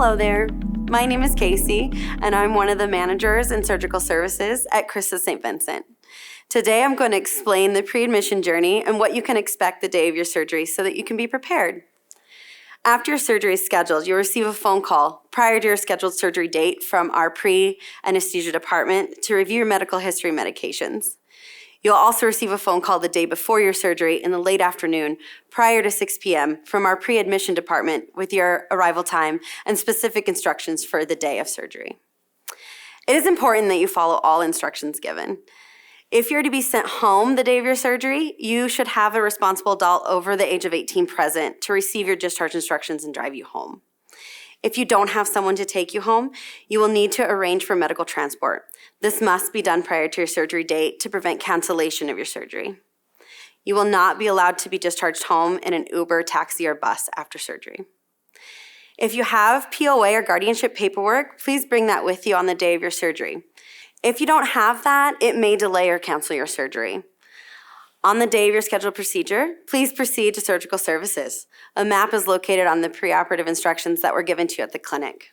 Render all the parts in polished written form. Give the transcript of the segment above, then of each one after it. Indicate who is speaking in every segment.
Speaker 1: Hello there. My name is Casey, and I'm one of the managers in surgical services at Chris's St. Vincent. Today, I'm going to explain the pre-admission journey and what you can expect the day of your surgery so that you can be prepared. After your surgery is scheduled, you'll receive a phone call prior to your scheduled surgery date from our pre-anesthesia department to review your medical history medications. You'll also receive a phone call the day before your surgery in the late afternoon prior to 6 p.m. from our pre-admission department with your arrival time and specific instructions for the day of surgery. It is important that you follow all instructions given. If you're to be sent home the day of your surgery, you should have a responsible adult over the age of 18 present to receive your discharge instructions and drive you home. If you don't have someone to take you home, you will need to arrange for medical transport. This must be done prior to your surgery date to prevent cancellation of your surgery. You will not be allowed to be discharged home in an Uber, taxi, or bus after surgery. If you have POA or guardianship paperwork, please bring that with you on the day of your surgery. If you don't have that, it may delay or cancel your surgery. On the day of your scheduled procedure, please proceed to surgical services. A map is located on the preoperative instructions that were given to you at the clinic.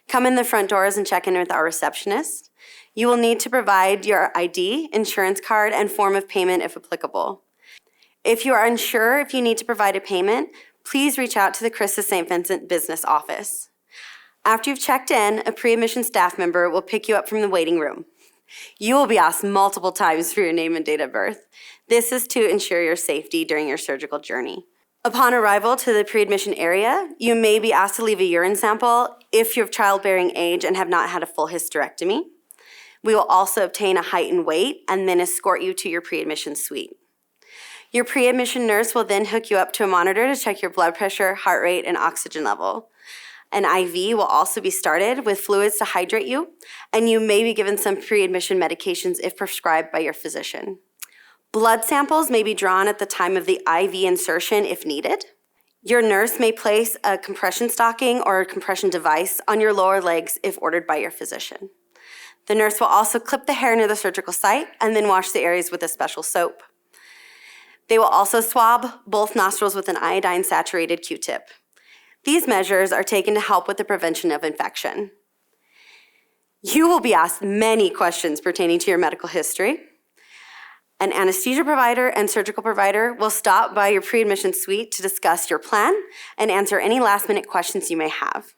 Speaker 1: Come in the front doors and check in with our receptionist. You will need to provide your ID, insurance card, and form of payment if applicable. If you are unsure if you need to provide a payment, please reach out to the Chris's St. Vincent business office. After you've checked in, a pre-admission staff member will pick you up from the waiting room. You will be asked multiple times for your name and date of birth. This is to ensure your safety during your surgical journey. Upon arrival to the pre-admission area, you may be asked to leave a urine sample if you're of childbearing age and have not had a full hysterectomy. We will also obtain a height and weight and then escort you to your pre-admission suite. Your pre-admission nurse will then hook you up to a monitor to check your blood pressure, heart rate, and oxygen level. An IV will also be started with fluids to hydrate you, and you may be given some pre-admission medications if prescribed by your physician. Blood samples may be drawn at the time of the IV insertion if needed. Your nurse may place a compression stocking or a compression device on your lower legs if ordered by your physician. The nurse will also clip the hair near the surgical site and then wash the areas with a special soap. They will also swab both nostrils with an iodine-saturated Q-tip. These measures are taken to help with the prevention of infection. You will be asked many questions pertaining to your medical history. An anesthesia provider and surgical provider will stop by your pre-admission suite to discuss your plan and answer any last-minute questions you may have.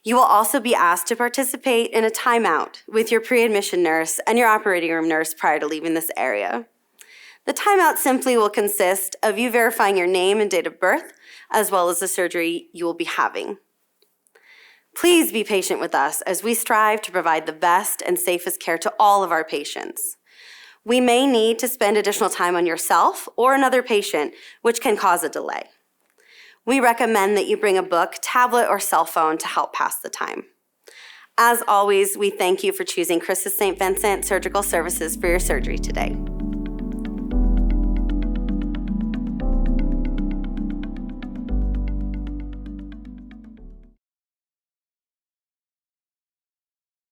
Speaker 1: You will also be asked to participate in a timeout with your pre-admission nurse and your operating room nurse prior to leaving this area. The timeout simply will consist of you verifying your name and date of birth, as well as the surgery you will be having. Please be patient with us as we strive to provide the best and safest care to all of our patients. We may need to spend additional time on yourself or another patient, which can cause a delay. We recommend that you bring a book, tablet, or cell phone to help pass the time. As always, we thank you for choosing Chris's St. Vincent Surgical Services for your surgery today.